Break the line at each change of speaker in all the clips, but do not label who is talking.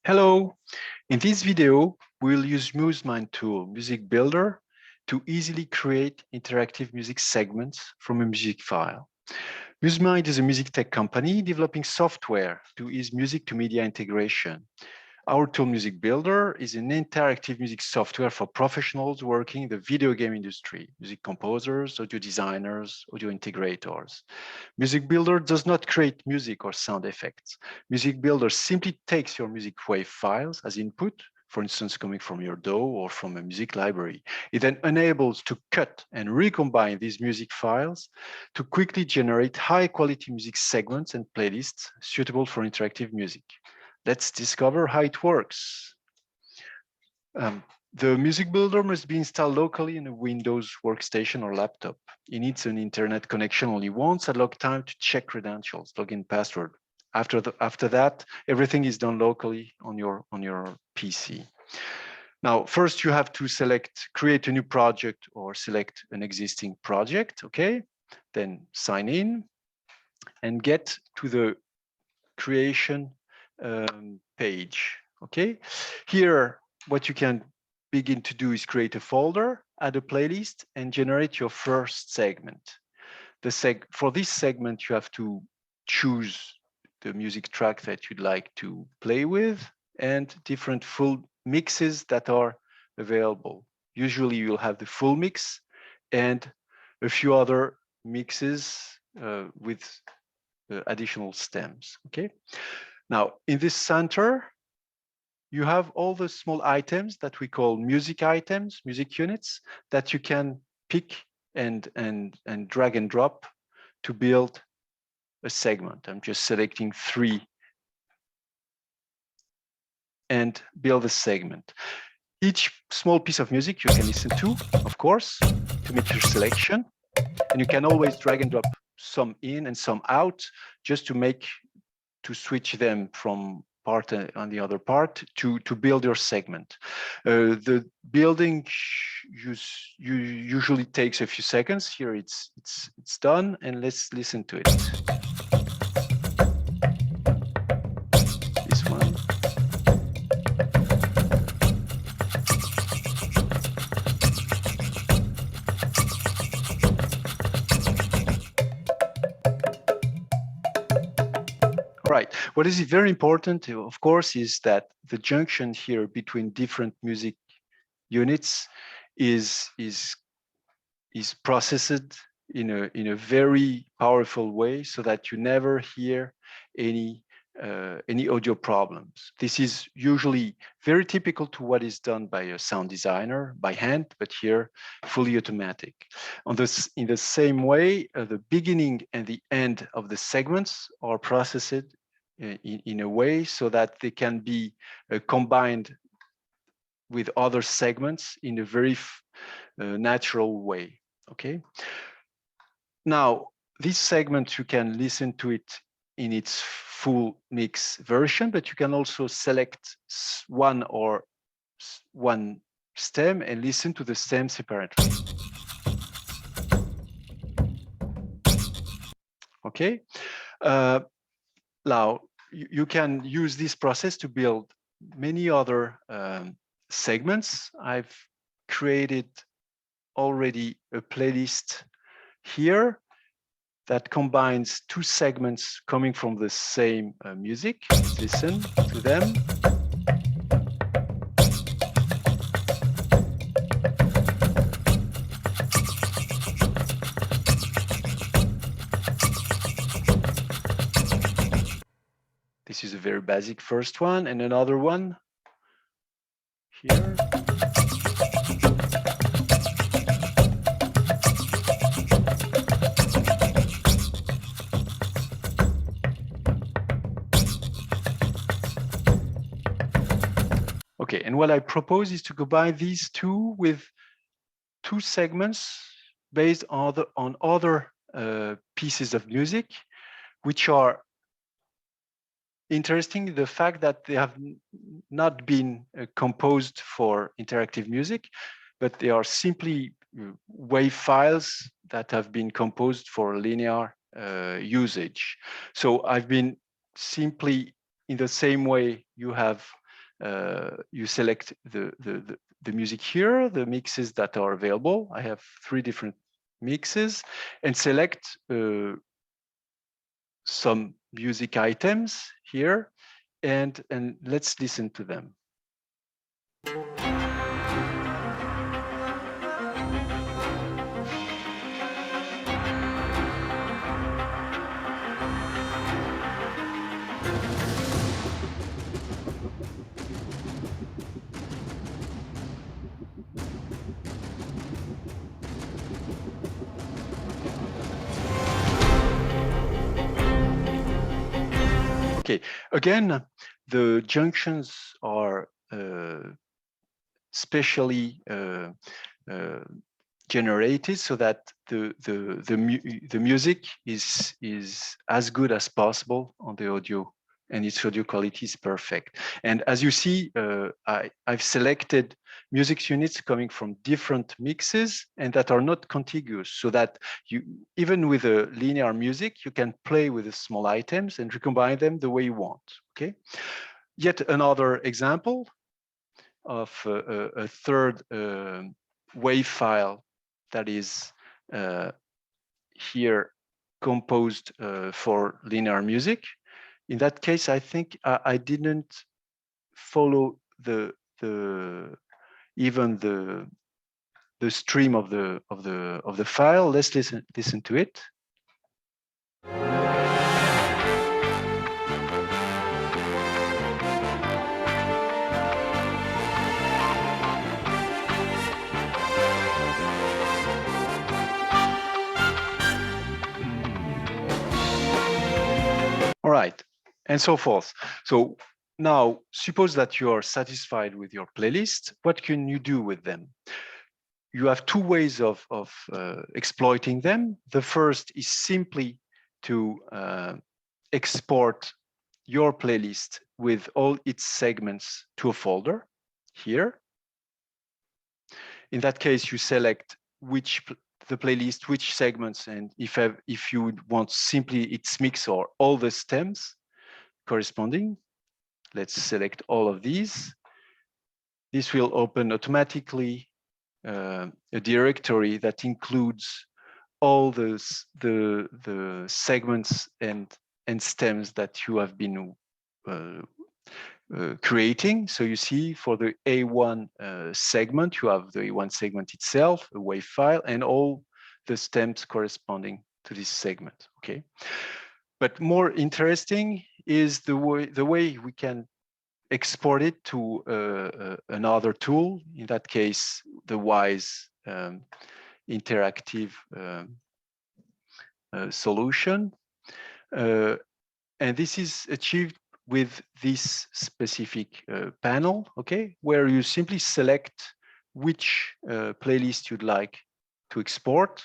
Hello, in this video, we'll use MuseMind tool, MusicBuilder, to easily create interactive music segments from a music file. MuseMind is a music tech company developing software to ease music to media integration. Our tool MusicBuilder is an interactive music software for professionals working in the video game industry, music composers, audio designers, audio integrators. MusicBuilder does not create music or sound effects. MusicBuilder simply takes your music wave files as input, for instance, coming from your DAW or from a music library. It then enables to cut and recombine these music files to quickly generate high-quality music segments and playlists suitable for interactive music. Let's discover how it works. The MusicBuilder must be installed locally in a Windows workstation or laptop. It needs an internet connection only once at log time to check credentials, login password. After that, everything is done locally on your PC. Now, first you have to create a new project or select an existing project, okay? Then sign in and get to the creation page, okay? Here, what you can begin to do is create a folder, add a playlist, and generate your first segment. For this segment, you have to choose the music track that you'd like to play with and different full mixes that are available. Usually you'll have the full mix and a few other mixes with additional stems, okay? Now, in this center, you have all the small items that we call music items, music units, that you can pick and drag and drop to build a segment. I'm just selecting 3 and build a segment. Each small piece of music you can listen to, of course, to make your selection. And you can always drag and drop some in and some out just to switch them from part on the other part to build your segment. The building usually takes a few seconds. Here it's done, and let's listen to it. This one. Right. What is very important, of course, is that the junction here between different music units is processed in a very powerful way, so that you never hear any audio problems. This is usually very typical to what is done by a sound designer by hand, but here fully automatic. In the same way, the beginning and the end of the segments are processed in a way so that they can be combined with other segments in a very natural way, okay? Now, this segment, you can listen to it in its full mix version, but you can also select one stem and listen to the stem separately. Okay. Now, you can use this process to build many other segments. I've created already a playlist here that combines 2 segments coming from the same music. Let's listen to them. This is a very basic first one, and another one here. Okay, and what I propose is to combine these 2 with 2 segments based on other pieces of music, which are interesting, the fact that they have not been composed for interactive music, but they are simply wave files that have been composed for linear usage. So I've been simply, in the same way you have you select the music here, the mixes that are available. I have 3 different mixes, and select some music items here, and let's listen to them. Okay, again, the junctions are specially generated so that the music is as good as possible on the audio, and its audio quality is perfect. And as you see, I've selected music units coming from different mixes and that are not contiguous, so that you, even with a linear music, you can play with the small items and recombine them the way you want. Okay. Yet another example of a third wave file that is here composed for linear music. In that case, I think I didn't follow even the stream of the file. Let's listen to it. All right, and so forth. So now, suppose that you are satisfied with your playlist. What can you do with them? You have 2 ways of exploiting them. The first is simply to export your playlist with all its segments to a folder here. In that case, you select the playlist, which segments, and if you want simply its mix or all the stems corresponding, let's select all of these. This will open automatically a directory that includes all the segments and stems that you have been creating. So you see, for the A1 segment, you have the A1 segment itself, a wave file, and all the stems corresponding to this segment. Okay, but more interesting is the way we can export it to another tool. In that case, the Wwise interactive solution, and this is achieved with this specific panel, okay, where you simply select which playlist you'd like to export.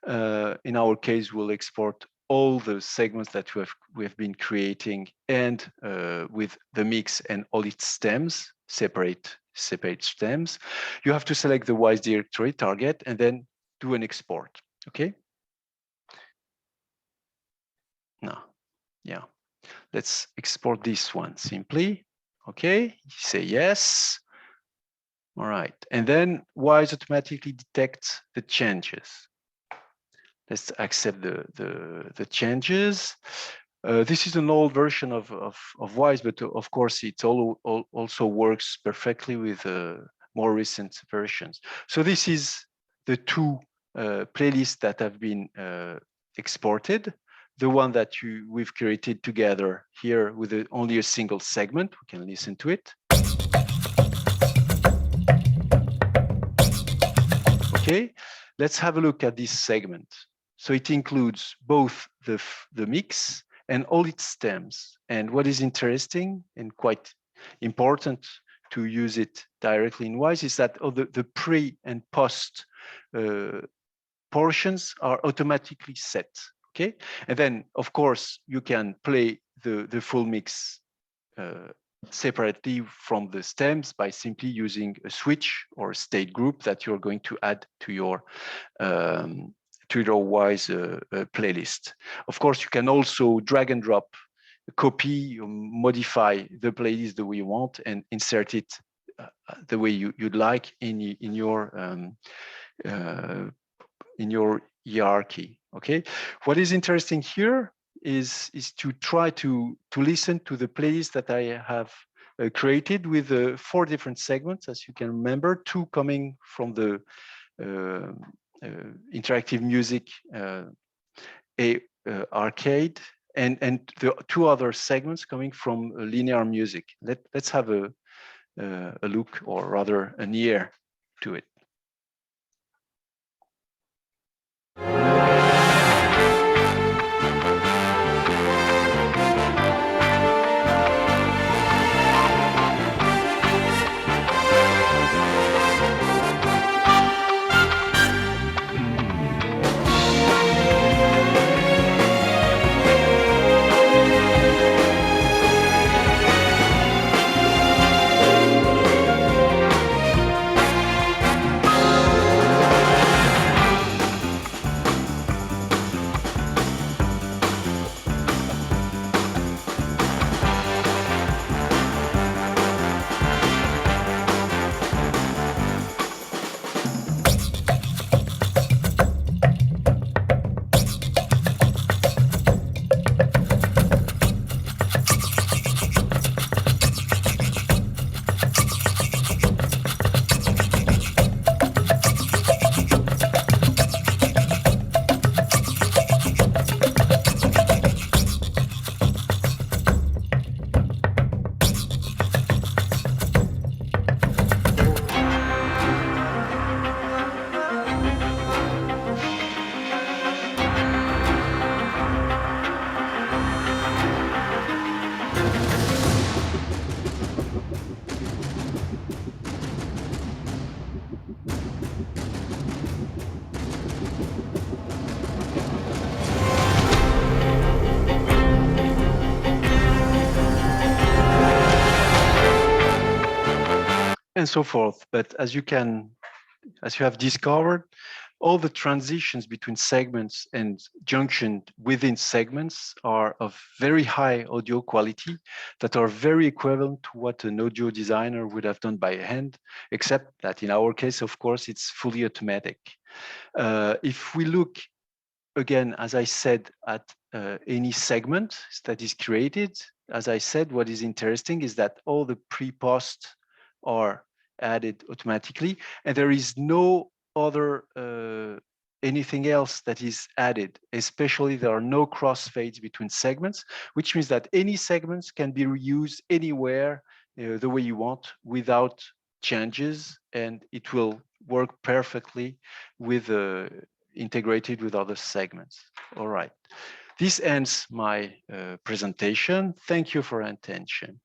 In our case, we'll export all the segments that we have been creating, and with the mix and all its stems, separate stems. You have to select the Wwise directory target and then do an export. Okay. Now, yeah, let's export this one simply. Okay, say yes. All right, and then Wwise automatically detects the changes. Let's accept the changes. This is an old version of Wwise, but of course it also works perfectly with more recent versions. So this is the 2 playlists that have been exported. The one that we've created together here with only a single segment. We can listen to it. Okay, let's have a look at this segment. So it includes both the mix and all its stems. And what is interesting and quite important to use it directly in Wwise is that the pre and post portions are automatically set. Okay, and then of course you can play the full mix separately from the stems by simply using a switch or a state group that you're going to add to your Wwise playlist. Of course, you can also drag and drop copy or modify the playlist the way you want and insert it the way you'd like in your hierarchy. Okay, what is interesting here is to try to listen to the playlist that I have created with 4 different segments, as you can remember, 2 coming from the interactive music arcade, and the 2 other segments coming from linear music. Let's have a look, or rather an ear to it. And so forth. But as you have discovered, all the transitions between segments and junction within segments are of very high audio quality that are very equivalent to what an audio designer would have done by hand, except that in our case, of course, it's fully automatic. If we look again, as I said, at any segment that is created, as I said, what is interesting is that all the pre-post are added automatically, and there is no other anything else that is added. Especially, there are no crossfades between segments, which means that any segments can be reused anywhere the way you want without changes, and it will work perfectly with integrated with other segments. All right. This ends my presentation. Thank you for your attention.